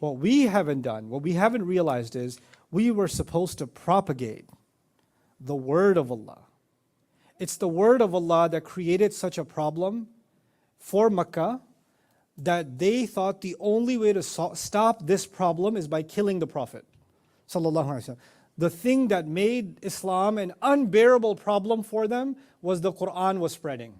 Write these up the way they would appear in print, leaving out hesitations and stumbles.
What we haven't done, what we haven't realized is we were supposed to propagate the word of Allah. It's the word of Allah that created such a problem for Makkah that they thought the only way to stop this problem is by killing the Prophet sallallahu alaihi wasallam. The thing that made Islam an unbearable problem for them was the Qur'an was spreading.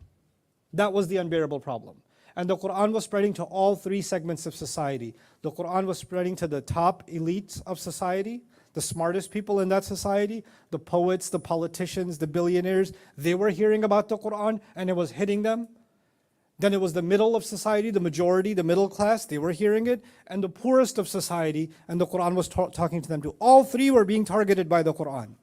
That was the unbearable problem. And the Qur'an was spreading to all three segments of society. The Qur'an was spreading to the top elites of society, the smartest people in that society, the poets, the politicians, the billionaires. They were hearing about the Qur'an and it was hitting them. Then it was the middle of society, the majority, the middle class, they were hearing it. And the poorest of society, and the Qur'an was talking to them too. All three were being targeted by the Qur'an.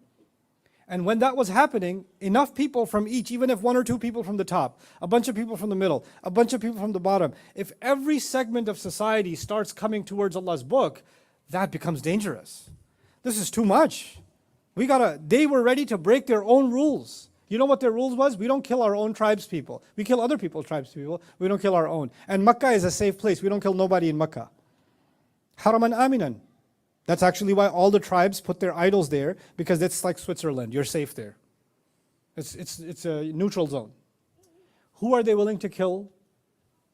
And when that was happening, enough people from each, even if one or two people from the top, a bunch of people from the middle, a bunch of people from the bottom, if every segment of society starts coming towards Allah's book, that becomes dangerous. This is too much. They were ready to break their own rules. You know what their rules was? We don't kill our own tribes people. We kill other people's tribes people. We don't kill our own. And Makkah is a safe place. We don't kill nobody in Makkah. Haraman aminan. That's actually why all the tribes put their idols there, because it's like Switzerland. You're safe there. It's a neutral zone. Who are they willing to kill?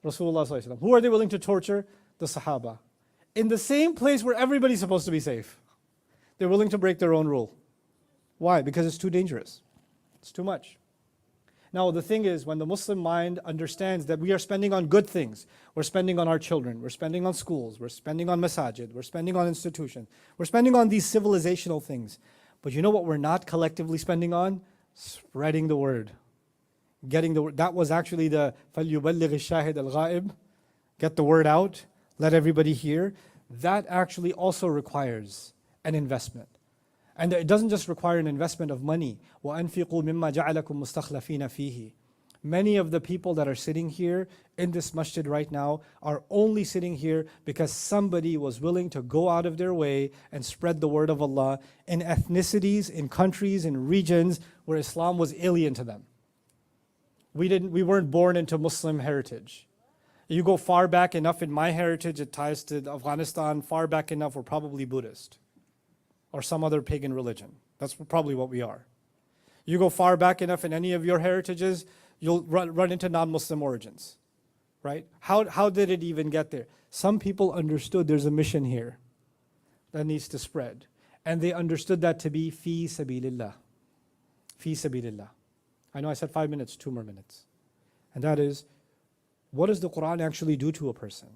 Rasulullah sallallahu alaihi wasallam. Who are they willing to torture? The Sahaba. In the same place where everybody's supposed to be safe. They're willing to break their own rule. Why? Because it's too dangerous. It's too much. Now the thing is, when the Muslim mind understands that we are spending on good things, we're spending on our children, we're spending on schools, we're spending on masajid, we're spending on institutions, we're spending on these civilizational things. But you know what we're not collectively spending on? Spreading the word. Getting the word. That was actually the فَلْيُبَلِّغِ الشَّاهِدَ الْغَائِبِ. Get the word out, let everybody hear. That actually also requires an investment. And it doesn't just require an investment of money. وَأَنْفِقُوا مِمَّا جَعَلَكُمْ مُسْتَخْلَفِينَ فِيهِ. Many of the people that are sitting here in this masjid right now are only sitting here because somebody was willing to go out of their way and spread the word of Allah in ethnicities, in countries, in regions where Islam was alien to them. We weren't born into Muslim heritage. You go far back enough in my heritage, it ties to Afghanistan, far back enough, we're probably Buddhist or some other pagan religion. That's probably what we are. You go far back enough in any of your heritages, you'll run into non-Muslim origins, right? How did it even get there? Some people understood there's a mission here that needs to spread. And they understood that to be fi sabilillah. Fi sabilillah. I know I said 5 minutes, 2 more minutes. And that is, what does the Qur'an actually do to a person?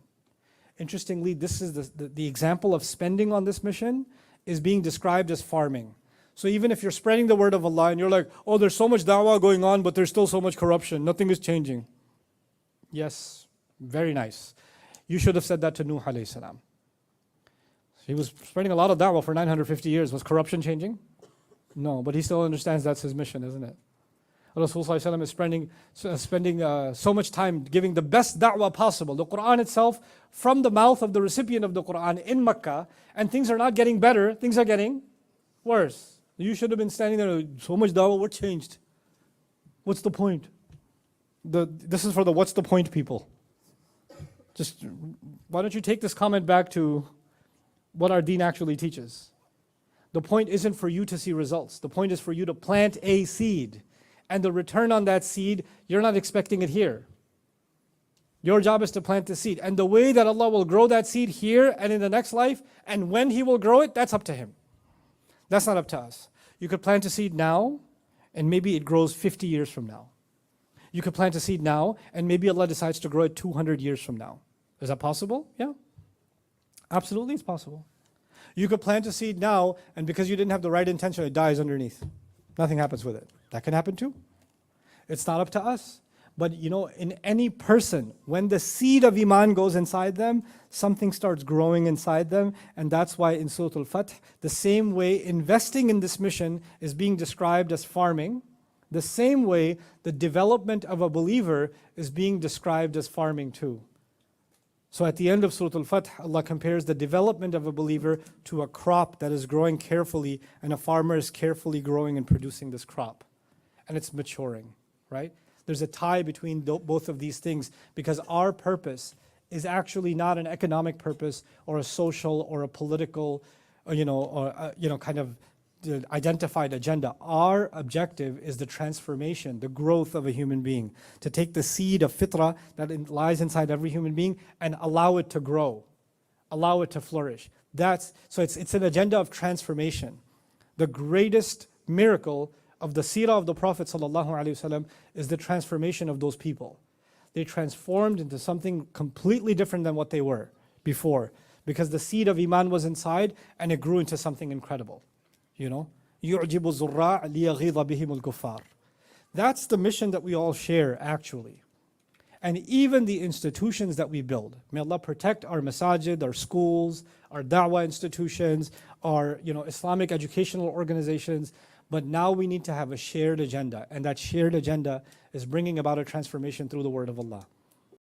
Interestingly, this is the example of spending on this mission is being described as farming. So even if you're spreading the word of Allah and you're like, oh, there's so much da'wah going on, but there's still so much corruption, nothing is changing. Yes, very nice. You should have said that to Nuh alayhi salam. He was spreading a lot of da'wah for 950 years. Was corruption changing? No, but he still understands that's his mission, isn't it? Rasulullah is spending so much time giving the best da'wah possible. The Qur'an itself, from the mouth of the recipient of the Qur'an in Makkah, and things are not getting better, things are getting worse. You should have been standing there, so much da'wah, what changed? What's the point? This is for the what's the point people. Just, why don't you take this comment back to what our deen actually teaches? The point isn't for you to see results. The point is for you to plant a seed. And the return on that seed, you're not expecting it here. Your job is to plant the seed. And the way that Allah will grow that seed here and in the next life, and when He will grow it, that's up to Him. That's not up to us. You could plant a seed now, and maybe it grows 50 years from now. You could plant a seed now, and maybe Allah decides to grow it 200 years from now. Is that possible? Yeah. Absolutely, it's possible. You could plant a seed now, and because you didn't have the right intention, it dies underneath. Nothing happens with it. That can happen too. It's not up to us. But you know, in any person, when the seed of Iman goes inside them, something starts growing inside them. And that's why in Surah Al-Fath, the same way investing in this mission is being described as farming, the same way the development of a believer is being described as farming too. So at the end of Surah Al-Fath, Allah compares the development of a believer to a crop that is growing carefully, and a farmer is carefully growing and producing this crop. And it's maturing, right? There's a tie between both of these things, because our purpose is actually not an economic purpose or a social or a political, kind of identified agenda. Our objective is the transformation, the growth of a human being, to take the seed of fitrah that lies inside every human being and allow it to grow, allow it to flourish. So it's an agenda of transformation. The greatest miracle of the seerah of the Prophet ﷺ is the transformation of those people. They transformed into something completely different than what they were before, because the seed of Iman was inside and it grew into something incredible. يُعْجِبُ الزُّرَّاعَ لِيَغِيظَ بِهِمُ الْكُفَّارِ. That's the mission that we all share, actually. And even the institutions that we build. May Allah protect our masajid, our schools, our da'wah institutions, our Islamic educational organizations. But now we need to have a shared agenda. And that shared agenda is bringing about a transformation through the word of Allah.